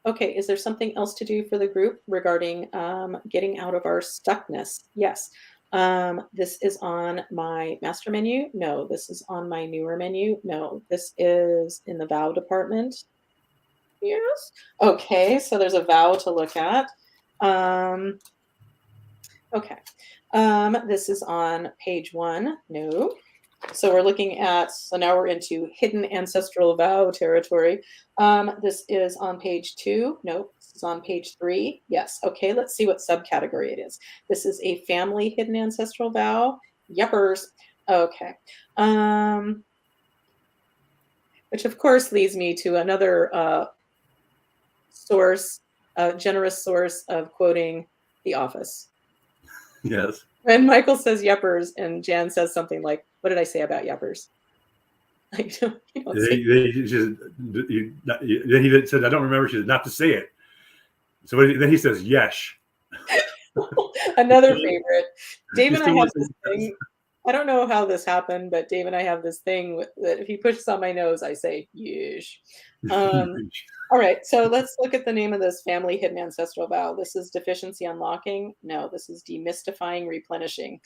Okay. Is there something else to do for the group regarding getting out of our stuckness? Yes. This is on my master menu. No. This is on my newer menu. No. This is in the vow department. Yes. Okay. So there's a vow to look at. Um, okay. This is on page 1. No. So we're looking at, so now we're into hidden ancestral vow territory. This is on page 2. Nope. This is on page 3. Yes. Okay. Let's see what subcategory it is. This is a family hidden ancestral vow. Yuppers. Okay. Which of course leads me to another source, a generous source of quoting The Office. Yes. When Michael says yuppers and Jan says something like, what did I say about yuppers? Like, you don't say Then he said, I don't remember. She said, not to say it. So then he says, yes. another favorite. Dave He and I still have wants this to yes. thing. I don't know how this happened, but Dave and I have this thing that if he pushes on my nose, I say yeesh. All right, so let's look at the name of this family hidden ancestral vow. This is deficiency unlocking. No, this is demystifying replenishing.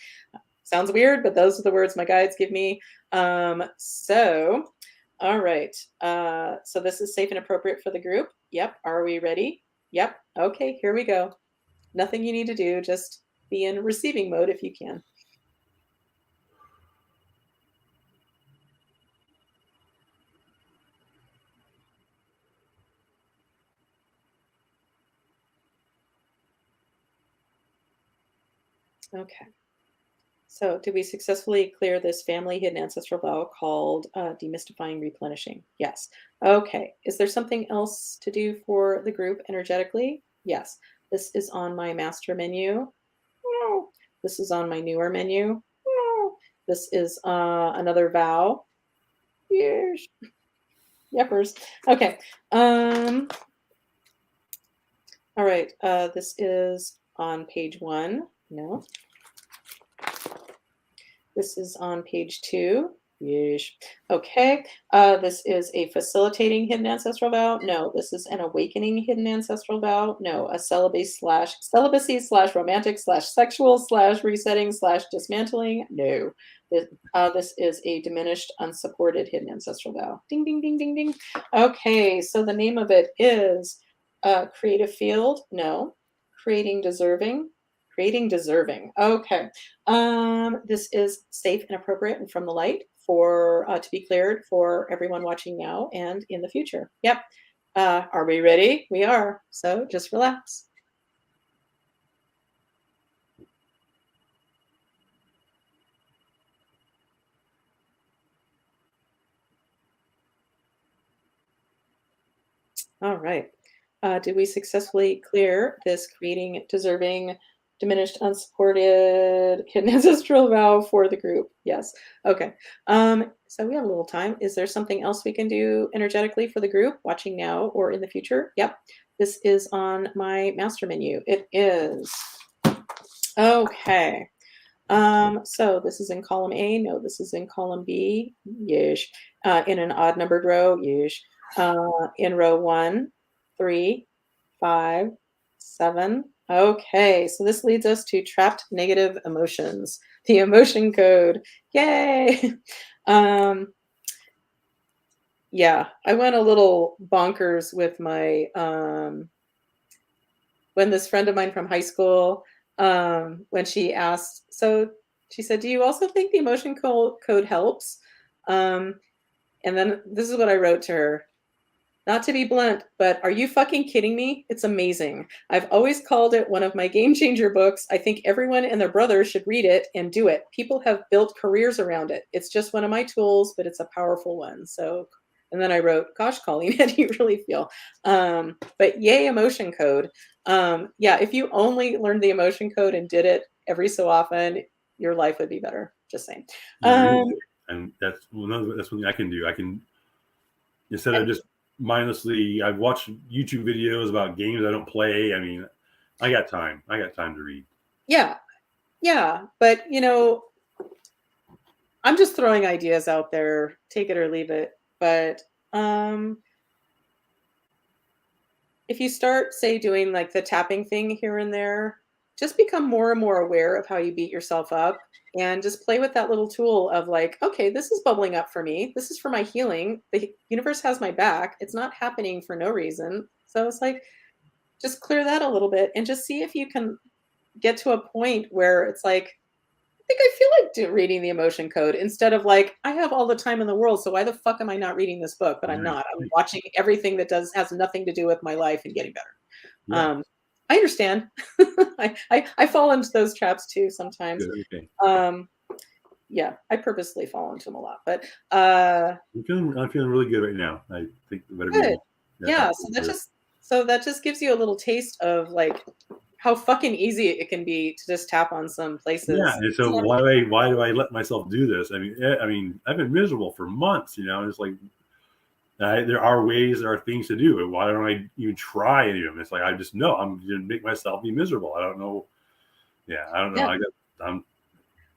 Sounds weird, but those are the words my guides give me. All right. So this is safe and appropriate for the group. Yep. Are we ready? Yep. Okay, here we go. Nothing you need to do, just be in receiving mode if you can. Okay. So, did we successfully clear this family hidden ancestral vow called demystifying replenishing? Yes. Okay. Is there something else to do for the group energetically? Yes. This is on my master menu. No. This is on my newer menu. No. This is another vow. Yes. Yepers. Okay. All right. This is on page 1. No. This is on page 2. Yeesh. Okay. This is a facilitating hidden ancestral vow. No. This is an awakening hidden ancestral vow. No. A celibacy slash romantic slash sexual slash resetting slash dismantling. No. This is a diminished, unsupported hidden ancestral vow. Ding, ding, ding, ding, ding. Okay. So the name of it is creative field. No. Creating deserving. Creating deserving. Okay. This is safe and appropriate and from the light for to be cleared for everyone watching now and in the future. Yep. Are we ready? We are. So just relax. All right. Did we successfully clear this creating deserving, diminished, unsupported hidden ancestral vow for the group? Yes. Okay. So we have a little time. Is there something else we can do energetically for the group watching now or in the future? Yep. This is on my master menu. It is. Okay. So this is in column A. No, this is in column B. Yeesh. In an odd numbered row. Yeesh. In row 1, 3, 5, 7. Okay, so this leads us to trapped negative emotions. The emotion code. Yay! um, Yeah, I went a little bonkers with my when this friend of mine from high school, when she asked, so she said, "Do you also think the emotion code helps?" Um, and then this is what I wrote to her. Not to be blunt, but are you fucking kidding me? It's amazing. I've always called it one of my game changer books. I think everyone and their brother should read it and do it. People have built careers around it. It's just one of my tools, but it's a powerful one. So, and then I wrote, gosh, Colleen, how do you really feel? But yay, emotion code. Yeah, if you only learned the emotion code and did it every so often, your life would be better. Just saying. It really Um, is. And that's one thing I can do. I can, instead of and just mindlessly, I've watched YouTube videos about games I don't play. I mean, I got time. I got time to read. yeah, yeah. But, I'm just throwing ideas out there, take it or leave it. But um, if you start, say, doing like the tapping thing here and there, just become more and more aware of how you beat yourself up and just play with that little tool of like, okay, this is bubbling up for me. This is for my healing. The universe has my back. It's not happening for no reason. So it's like, just clear that a little bit and just see if you can get to a point where it's like, think I feel like reading the emotion code instead of like, I have all the time in the world, so why the fuck am I not reading this book? But I'm Right. not. I'm watching everything that has nothing to do with my life and getting better. Yeah. I understand. I fall into those traps too sometimes. Good. Okay. Um, yeah, I purposely fall into them a lot, but I'm feeling really good right now. I think I better good. be that Yeah, helpful for. so that just gives you a little taste of like how fucking easy it can be to just tap on some Yeah. places. And so why do I let myself do this? I mean, I've been miserable for months. It's like there are ways, there are things to do. Why don't I even try any of them? It's like I just know I'm going to make myself be miserable. I don't know. Yeah, I don't know. Yeah. I'm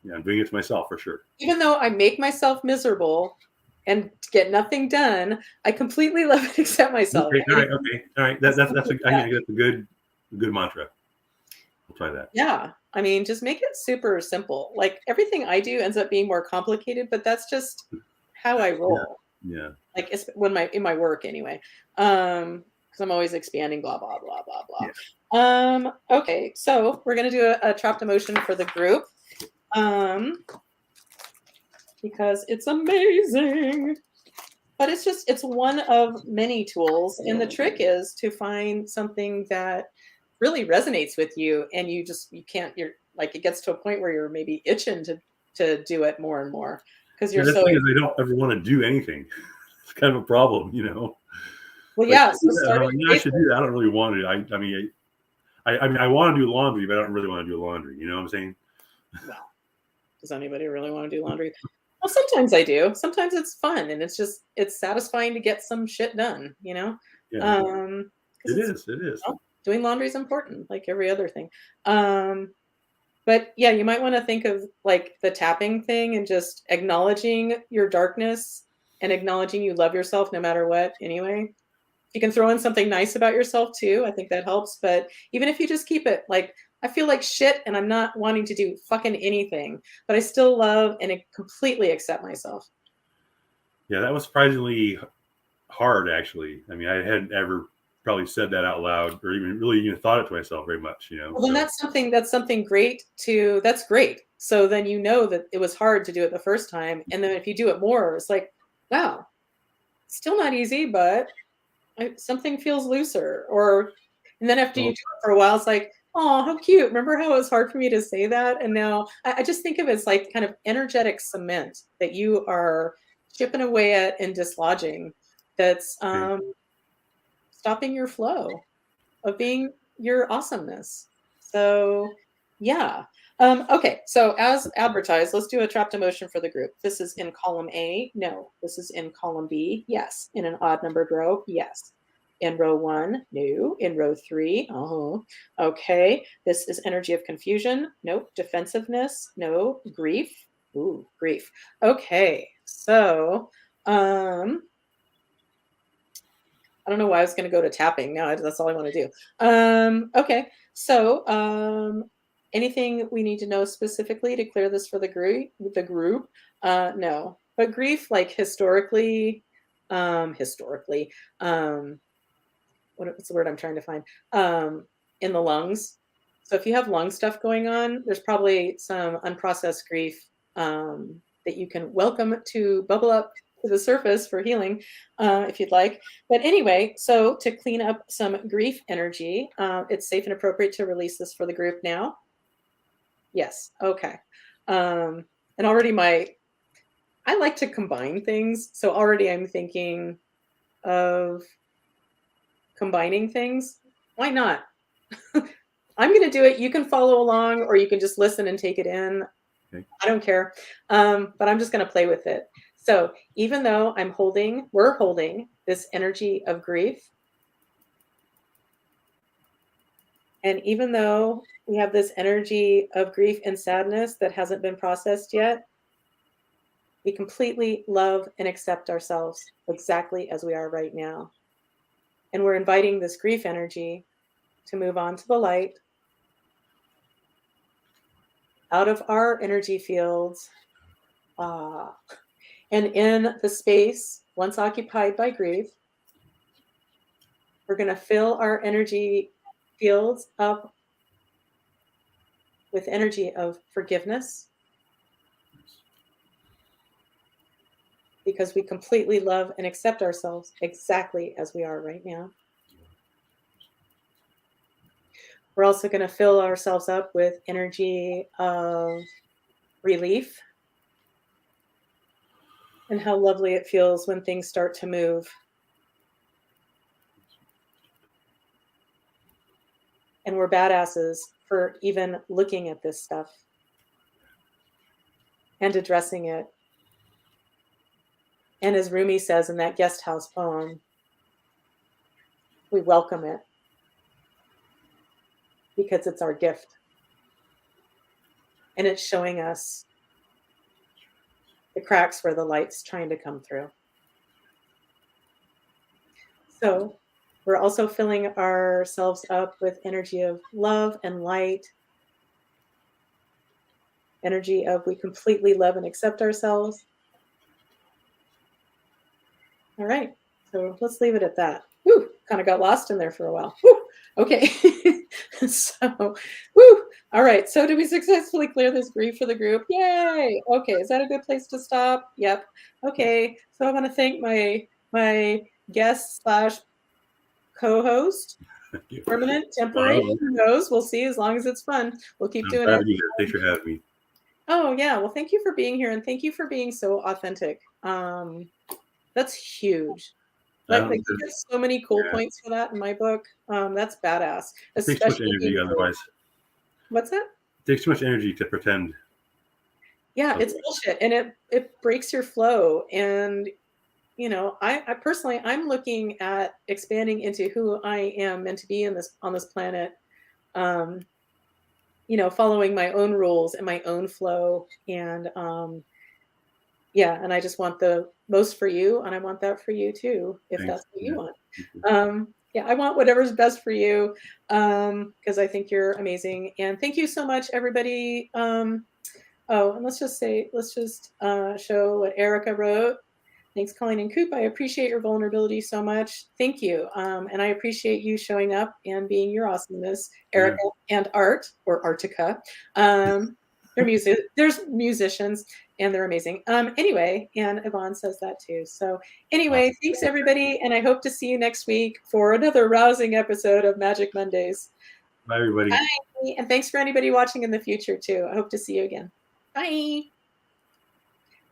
yeah, I'm doing it to myself for sure. Even though I make myself miserable and get nothing done, I completely love and accept myself. Okay. All And right. Okay. All right. it's That's like I that. think that's a good mantra. I'll try that. Yeah. I mean, just make it super simple. Like everything I do ends up being more complicated, but that's just how I Yeah. roll. Yeah. Like it's when in my work anyway. Because I'm always expanding, blah, blah, blah, blah, Yeah. blah. Okay, so we're gonna do a trapped emotion for the group. Um, because it's amazing. But it's one of many tools, and the trick is to find something that really resonates with you, and you can't you're like it gets to a point where you're maybe itching to do it more and more because Yeah. you're The so thing is, I don't ever want to do anything. It's kind of a problem. well. Like, Yeah, so I'm start like, at yeah, I basics. should do that. I don't really want to. I mean, I want to do laundry, but I don't really want to do laundry. You know what I'm saying? Well, does anybody really want to do laundry? Well, sometimes I do. Sometimes it's fun and it's satisfying to get some shit done. Yeah. Because It is. It is. doing laundry is important, like every other thing. Um, But yeah, you might want to think of like the tapping thing and just acknowledging your darkness and acknowledging you love yourself no matter what, anyway. You can throw in something nice about yourself too. I think that helps. But even if you just keep it like, I feel like shit and I'm not wanting to do fucking anything, but I still love and completely accept myself. Yeah, that was surprisingly hard, actually. I mean, I hadn't ever probably said that out loud or even thought it to myself very much. Well, then So that's something great that's great. So then you know that it was hard to do it the first time. And then if you do it more, it's like, wow, still not easy, but something feels looser. And then after you do well, it for a while, it's like, oh, how cute. Remember how it was hard for me to say that? And now I just think of it as like kind of energetic cement that you are chipping away at and dislodging that's okay. stopping your flow of being your awesomeness. So, yeah. Okay, so as advertised, let's do a trapped emotion for the group. This is in column A. No. This is in column B. Yes. In an odd numbered row. Yes. In row 1. No. In row 3. Okay. This is energy of confusion. Nope. Defensiveness. No. Grief. Ooh, grief. Okay. So, I don't know why I was going to go to tapping. Now that's all I want to do. Okay. So, anything we need to know specifically to clear this for the group? No. But grief, like historically, historically, what's the word I'm trying to find? In the lungs. So if you have lung stuff going on, there's probably some unprocessed grief that you can welcome to bubble up to the surface for healing, if you'd like. But anyway, so to clean up some grief energy, it's safe and appropriate to release this for the group now. Yes. Okay. And already I like to combine things. So already I'm thinking of combining things. Why not? I'm going to do it. You can follow along or you can just listen and take it in. Okay. I don't care. But I'm just going to play with it. So even though we're holding this energy of grief, and even though we have this energy of grief and sadness that hasn't been processed yet, we completely love and accept ourselves exactly as we are right now. And we're inviting this grief energy to move on to the light, out of our energy fields, and in the space once occupied by grief. We're going to fill our energy fields up with energy of forgiveness, because we completely love and accept ourselves exactly as we are right now. We're also going to fill ourselves up with energy of relief and how lovely it feels when things start to move. And we're badasses for even looking at this stuff and addressing it. And as Rumi says in that guest house poem, we welcome it because it's our gift. And it's showing us the cracks where the light's trying to come through. So we're also filling ourselves up with energy of love and light, energy of we completely love and accept ourselves. All right, so let's leave it at that. Woo, kind of got lost in there for a while. Woo, okay. So, woo. All right, so did we successfully clear this grief for the group? Yay. Okay, is that a good place to stop? Yep. Okay, so I want to thank my guest slash co-host, permanent, temporary, who knows? We'll see. As long as it's fun, we'll keep doing it. Thanks for having me. Oh yeah, well, thank you for being here, and thank you for being so authentic. That's huge. Like you get so many cool points for that in my book. That's badass. It takes too much energy otherwise. What's that? It takes too much energy to pretend. Yeah, it's bullshit, and it breaks your flow. And you know, I personally, I'm looking at expanding into who I am meant to be on this planet. You know, following my own rules and my own flow, and yeah, and I just want the most for you, and I want that for you too, if that's what you want. Yeah, I want whatever's best for you, because I think you're amazing. And thank you so much, everybody. Oh, and let's just show what Erica wrote. Thanks, Colleen and Koop. I appreciate your vulnerability so much. Thank you. And I appreciate you showing up and being your awesomeness, Erica and Art, or Artica. There's musicians and they're amazing. Anyway, and Yvonne says that too. So anyway, thanks everybody. And I hope to see you next week for another rousing episode of Magic Mondays. Bye, everybody. Bye. And thanks for anybody watching in the future too. I hope to see you again. Bye.